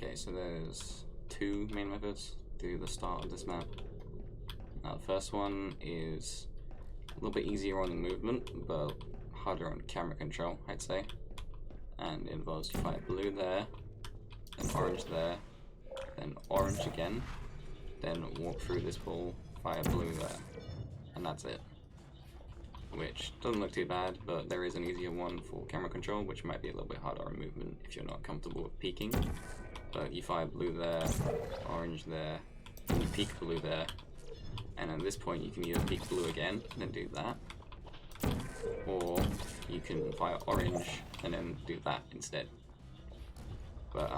Okay, so there's two main methods to the start of this map. Now, the first one is a little bit easier on the movement, but harder on camera control, I'd say. And it involves you fire blue there, then orange there, then orange again, then walk through this ball, fire blue there, and that's it. Which doesn't look too bad, but there is an easier one for camera control, which might be a little bit harder on movement if you're not comfortable with peeking. But you fire blue there, orange there, and you peek blue there, and at this point you can either peek blue again and then do that, or you can fire orange and then do that instead. But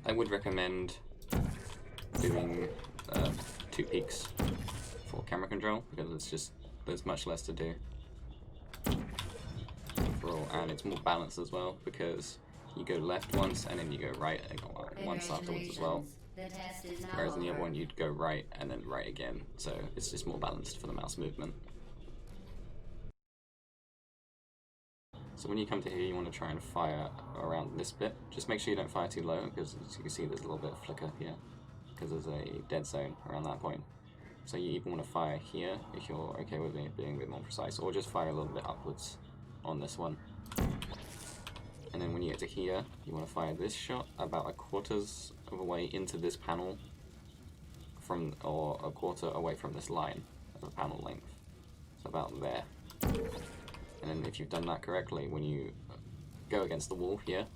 I would recommend doing 2 peeks for camera control, because it's just there's much less to do overall, and it's more balanced as well, because you go left once and then you go right and go once afterwards as well. Whereas in the other one you'd go right and then right again, so it's just more balanced for the mouse movement. So when you come to here, you want to try and fire around this bit. Just make sure you don't fire too low, because as you can see there's a little bit of flicker here, because there's a dead zone around that point. So you even want to fire here if you're okay with it being a bit more precise, or just fire a little bit upwards on this one. And then when you get to here, you want to fire this shot about 1/4 of a way into this panel, or 1/4 away from this line of the panel length. So about there. And then if you've done that correctly, when you go against the wall here,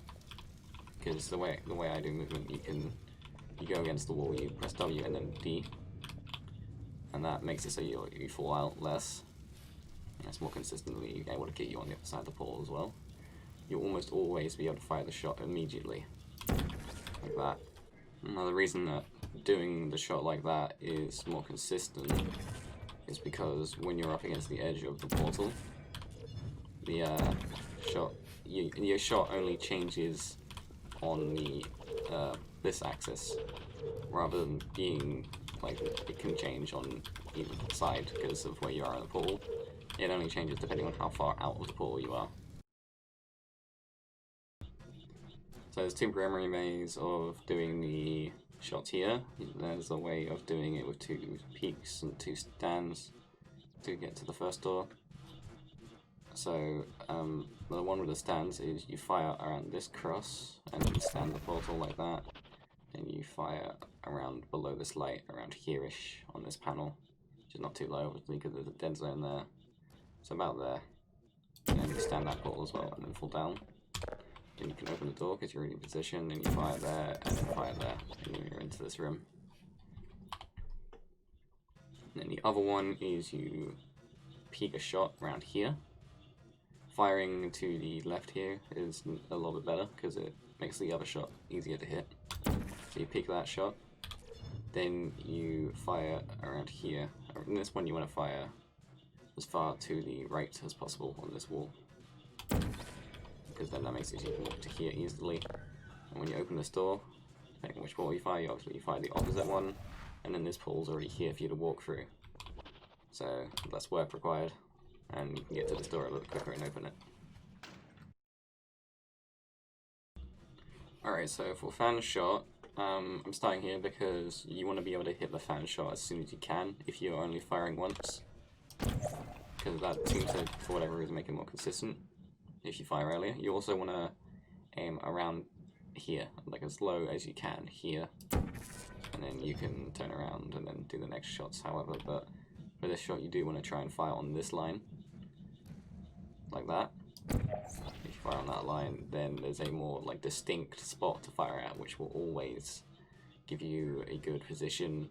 because the way I do movement, you go against the wall, you press W and then D, and that makes it so you fall out less, and it's more consistently able to get you on the other side of the pole as well. You'll almost always be able to fire the shot immediately, like that. Now the reason that doing the shot like that is more consistent is because when you're up against the edge of the portal, the your shot only changes on the this axis, rather than being like it can change on either side because of where you are in the pool. It only changes depending on how far out of the pool you are. So there's 2 primary ways of doing the shots here. There's a way of doing it with 2 peaks and 2 stands to get to the first door. So the one with the stands is you fire around this cross and then stand the portal like that. Then you fire around below this light, around here-ish on this panel, which is not too low obviously because there's a dead zone there. So about there. And then you stand that portal as well and then fall down. Then you can open the door because you're already in position, and you fire there, and then fire there, and you're into this room. And then the other one is you peek a shot around here. Firing to the left here is a little bit better because it makes the other shot easier to hit. So you peek that shot, then you fire around here. In this one you want to fire as far to the right as possible on this wall, because then that makes it so you can walk to here easily. And when you open this door, depending on which wall you fire, obviously you fire the opposite one, and then this pole's already here for you to walk through. So less work required, and you can get to this door a little quicker and open it. Alright, so for fan shot, I'm starting here because you want to be able to hit the fan shot as soon as you can if you're only firing once, because that seems to, for whatever reason, make it more consistent if you fire earlier. You also want to aim around here, like as low as you can here, and then you can turn around and then do the next shots however, but for this shot you do want to try and fire on this line, like that. If you fire on that line, then there's a more like distinct spot to fire at, which will always give you a good position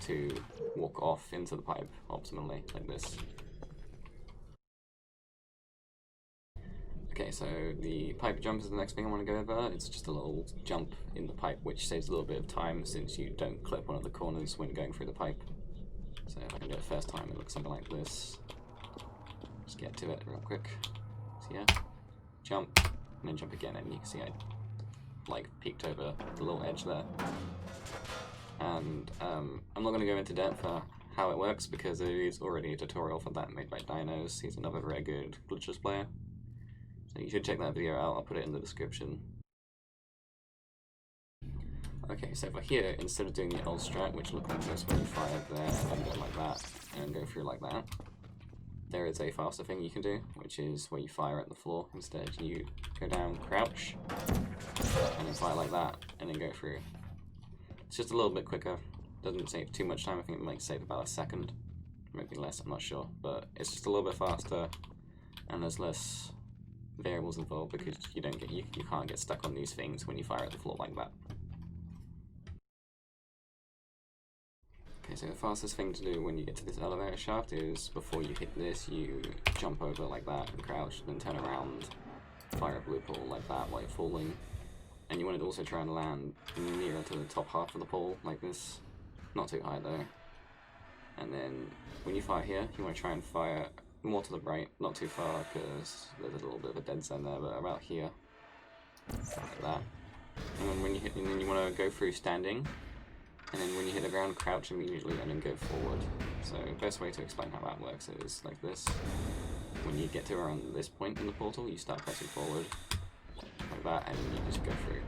to walk off into the pipe optimally, like this. Okay, so the pipe jump is the next thing I want to go over. It's just a little jump in the pipe, which saves a little bit of time since you don't clip one of the corners when going through the pipe. So if I can do it first time, it looks something like this. Just get to it real quick. So yeah, jump, and then jump again, and you can see I like peeked over the little edge there. And I'm not going to go into depth for how it works because there is already a tutorial for that made by Dinos. He's another very good Glitchless player. So you should check that video out, I'll put it in the description. Okay, so for here, instead of doing the old strat, which look like this, when you fire there and go like that, and go through like that, there is a faster thing you can do, which is where you fire at the floor. Instead, you go down, crouch, and then fire like that, and then go through. It's just a little bit quicker. Doesn't take too much time. I think it might save about a second, maybe less. I'm not sure, but it's just a little bit faster, and there's less variables involved because you can't get stuck on these things when you fire at the floor like that. Okay, so the fastest thing to do when you get to this elevator shaft is before you hit this, you jump over like that and crouch, then turn around, fire a blue pole like that while you're falling. And you want to also try and land nearer to the top half of the pole like this. Not too high though. And then when you fire here, you want to try and fire more to the right, not too far because there's a little bit of a dead zone there, but about here. Like that. And then when you hit, and then you want to go through standing. And then when you hit the ground, crouch immediately and then go forward. So the best way to explain how that works is like this. When you get to around this point in the portal, you start pressing forward, like that, and you just go through.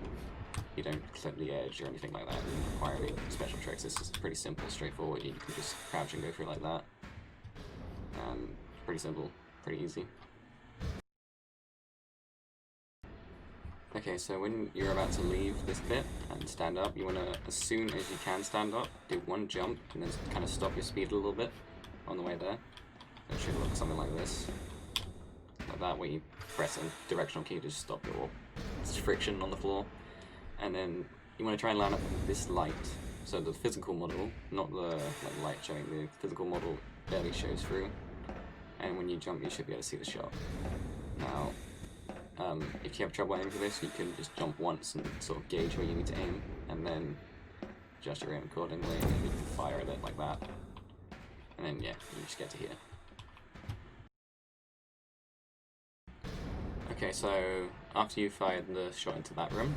You don't clip the edge or anything like that. You don't require any special tricks. It's just pretty simple, straightforward. You can just crouch and go through like that. And pretty simple, pretty easy. Okay, so when you're about to leave this bit and stand up, you want to, as soon as you can stand up, do one jump and then kind of stop your speed a little bit on the way there. It should look something like this. Like that, where you press a directional key to stop your friction on the floor. And then you want to try and line up this light. So the physical model, not the light showing, the physical model barely shows through. And when you jump, you should be able to see the shot. Now, if you have trouble aiming for this, you can just jump once and sort of gauge where you need to aim, and then adjust your aim accordingly, and then you can fire at it like that. And then, yeah, you just get to here. Okay, so after you've fired the shot into that room,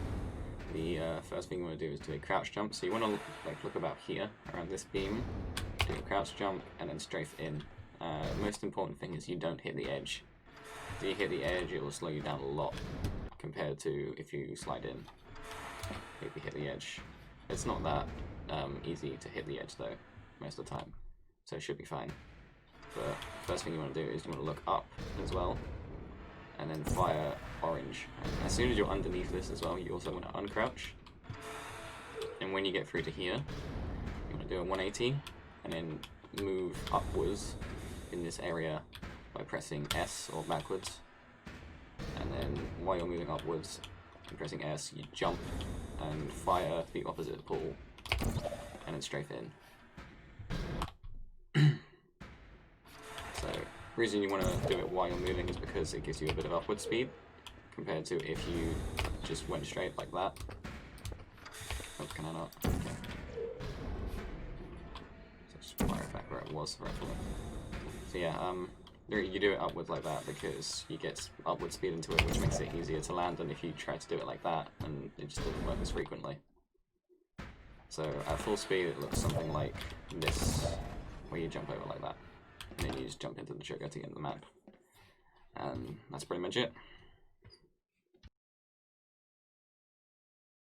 the first thing you want to do is do a crouch jump. So you want to look about here, around this beam, do a crouch jump, and then strafe in. Most important thing is you don't hit the edge. If you hit the edge, it will slow you down a lot compared to if you slide in. If you hit the edge, it's not that easy to hit the edge though, most of the time, so it should be fine. But first thing you want to do is you want to look up as well, and then fire orange. And as soon as you're underneath this as well, you also want to uncrouch. And when you get through to here, you want to do a 180, and then move upwards in this area by pressing S or backwards. And then while you're moving upwards and pressing S, you jump and fire the opposite pool, and then strafe in. So the reason you want to do it while you're moving is because it gives you a bit of upward speed compared to if you just went straight like that. Oh, can I not? Okay. So just fire it back where it was rightfully. So yeah, you do it upwards like that because you get upward speed into it, which makes it easier to land than if you try to do it like that, and it just doesn't work as frequently. So at full speed it looks something like this, where you jump over like that, and then you just jump into the trigger to get in the map. And that's pretty much it.